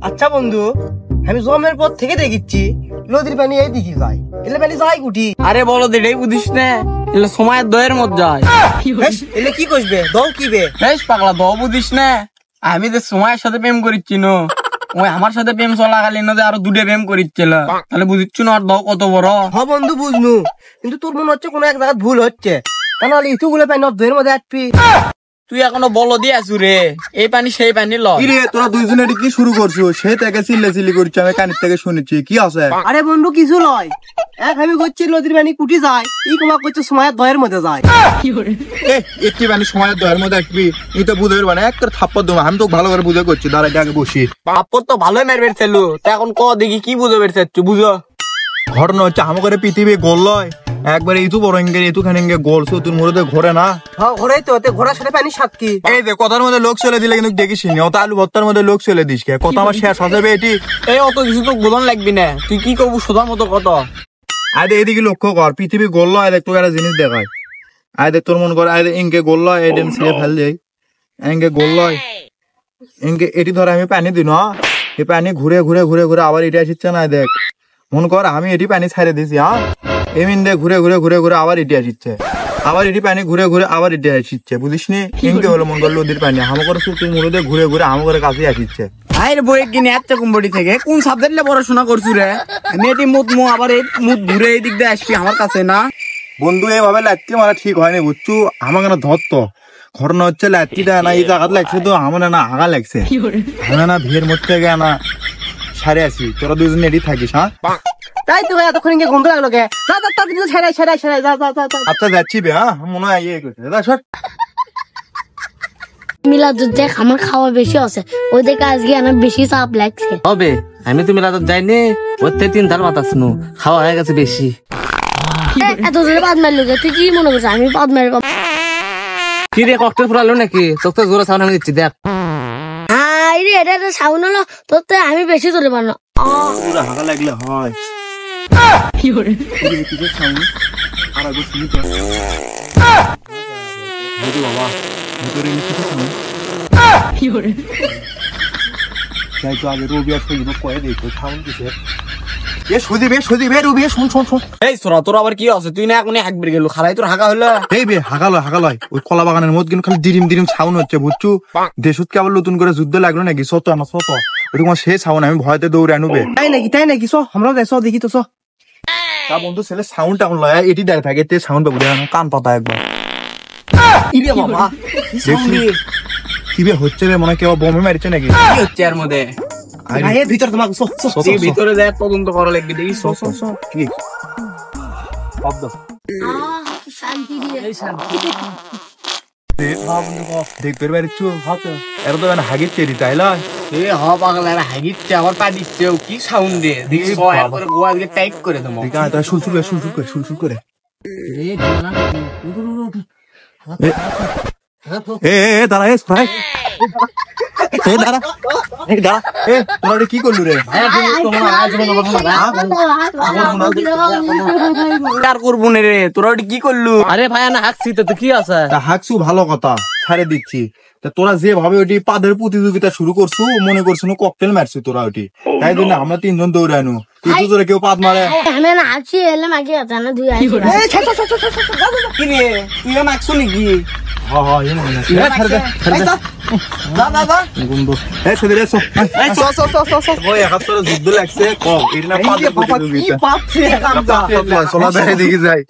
আচ্ছা বন্ধু, আমি জমের পর থেকে দেখিচ্ছি নদীর পানি এই দিকে যায়, এলে পানি যায় কুটি। আরে বলো এটাই বুঝিস না, এলে সময়ের দয়ের মধ্যে যায়। এলে কি কইবে দও কি বে? বেশ পাগলা, দ বুঝিস না, আমি যে সময়ের সাথে প্রেম করিচ্ছি ন, ওই আমার সাথে প্রেম চলাকালীন আরো দুটো প্রেম করিচ্ছিল, তাহলে বুঝিচ্ছ না আর দাও কত বড়। হ বন্ধু বুঝনু, কিন্তু তোর মনে হচ্ছে কোনো এক জায়গায় ভুল হচ্ছে, তাহলে ইটু গুলো পানি দয়ের মধ্যে আটবি। তুই এখনো বলো দিয়ে আছু রে, এই পানি সেই পানি লয়। রে তোরা দুইজনে কি শুরু করছো? সে থেকে চিল্লি করছে, আমি কানের থেকে শুনেছি। কি আছে? আরে বন্ধু কিছু লয়, এক আমি করছি নদীর পানি কুটি যায়, ই তোমার করছে সময়ের দয়ের মধ্যে যায়। একটি মানে সময়ের দয়ের মধ্যে আসবি, এই তো বুঝে মানে এক থাপ্পর দেবো। আমি তো ভালো করে বুঝে করছি, দাঁড়াই আগে বসি। আপর তো ভালোই মেরে বেরছিল, তা এখন ক দেখি কি বুঝে বেরছে বুঝো। ঘটনা হচ্ছে আমাদের পৃথিবী গোল লয়, একবারে ইতু বড় ইঙ্গে ইতুখানে ইঙ্গে গোল, তোর মুড়ে ঘোরে না। হ্যাঁ ঘোরাই তো, ঘোড়ার সাথে পানি সাত কি। এই যে কথার মধ্যে লোক চলে দিলে কিন্তু দেখিস নি, অত আলু ভর্তার মধ্যে লোক চলে দিস কে? কথা আমার শেষ হবে এটি। এই অত কিছু তো বোঝন লাগবি না, তুই কি করবো সোধার মতো কত। আয় এদিকে লক্ষ্য কর, পৃথিবী গোল লয়, দেখ তোকে একটা জিনিস দেখায়। আয় দেখ তোর মন করে, আয় ইঙ্গে গোল লয়, এডেন ছিঁড়ে ফেল যাই, ইঙ্গে গোল লয়, ইঙ্গে এটি ধরে আমি পানি দিই না, এই পানি ঘুরে ঘুরে ঘুরে ঘুরে আবার এটা আসছে না। দেখ মন কর আমি এটি পানি ছাড়ে দিছি, হ্যাঁ এমিন দে ঘুরে ঘুরে ঘুরে ঘুরে আবার এটি আসছে, আবার এটি পানি ঘুরে ঘুরে আবার এটি আসছে, বুঝিস নি? ইঙ্গে হলো মন কর নদীর পানি আমাকে তুই মুড়ে ঘুরে ঘুরে আমাকে কাছে আসছে। আরে বই কিনে এত কুম্বড়ি থেকে কোন সাবজেক্টে পড়াশোনা করছু রে? আমি এটি মুদ মু আবার এই মুদ ঘুরে এই দিক দিয়ে আসবি আমার কাছে না। বন্ধু এইভাবে লাইটটি মারা ঠিক হয়নি বুঝছু, আমাকে না ধরতো। ঘটনা হচ্ছে লাইটটিটা না এই জায়গাতে লাগছে তো আমার না আগা লাগছে, আমি না ভিড়ের মধ্যে থেকে না সারে আছি। তোরা দুজন এটি থাকিস, হ্যাঁ? তাই তো এতক্ষণ ইঙ্গে গন্ধ লাগলো গে, যা যা তার কিন্তু ছেড়াই ছেড়াই ছেড়াই যা যা যা। আচ্ছা যাচ্ছি বে, হ্যাঁ মনে হয় ইয়ে করছে দাদা সর। মিলাদ দেখ আমার খাওয়া বেশি আছে, ওই দেখে আজকে আমার বেশি চাপ লাগছে। হবে আমি তো মিলাদ যাইনি, ওর থেকে 3 ধার মাথা শুনো খাওয়া হয়ে গেছে বেশি। এত জোরে পাদ মারলো গে, তুই কি মনে করছিস আমি পাদ মারবো? কি রে ককটেল ফুরালো নাকি? তোর তো জোরে সাউন্ড আমি দিচ্ছি দেখ। আরে এটা একটা সাউন্ড হলো, তোর তো আমি বেশি জোরে পারলো। পুরো হাগা লাগলে হয় কি করে কিসের সাউন্ড? আর আগে শুনি তো বুঝু বাবা ভিতরে কিসের সাউন্ড? কি করে যাই তো আগে রবি আর সজিব কয়ে দেখো সাউন্ড কিসের। এ সজিব রবি শুন শুন শুন। এই সোরা তোর আবার কি আছে? তুই না এখনই হাঁকবে গেল, খারাই তোর হাঁকা হলো। এই বে হাগালয় ওই কলা বাগানের মধ্যে কিন্তু খালি দিরিম দিরিম সাউন্ড হচ্ছে বুঝছু। দেশত কে আবার নতুন করে যুদ্ধ লাগলো নাকি? সত না সত ওরকম সেই সাউন্ড, আমি ভয়তে দৌড়ে আনুবে। তাই নাকি চ আমরা যাই, চ দেখি তো চ। তা বন্ধু ছেলে সাউন্ড টাউন লয় এটি দেখ থাকে তে সাউন্ড পাবো কান পাতা একবার। ইরে বাবা কি বে হচ্ছে রে? মনে হয় কেউ বোমে মারিছে নাকি? কি হচ্ছে এর মধ্যে? আরে ভিতর তোমাকে চ চ চ। ভিতরে দেখ তদন্ত করা লাগবে, দেখি চ চ চ। কি শব্দ? শান্তি দিয়ে দেখতে পারিচ্ছু এরা তো হাগির চেরি তাইলা। এ হ পাগলা এরা হাগিচ্ছে আবার পা দিচ্ছে, কি সাউন্ড দে দেখি চ এরপরে গোয়া দিয়ে টাইপ করে দেবো। ঠিক আছে সুলসুল করে দাঁড়া তোরা কি করলু রে? কার করবো না রে, তোরা কি করলু? আরে ভাই না হাঁকছি তো, কি আছে? হাঁকছু ভালো কথা, ছাড়ে দিচ্ছি। তোরা যেভাবে ওটি পাদের প্রতিযোগিতা শুরু করছু মনে করছো ককটেল মারছি তোরা ওটি, তাই জন্য আমরা 3 জন দৌড়ে আনু। তুই তোরা কেউ পাদ মারে? আমি না আছি এলাম আগে আছে না দুই আসি। কি রে তুইও মারছো নাকি? যুদ্ধ লাগছে কম, এটা না পাদের প্রতিযোগিতা। চলা দেখে দেখি যাই।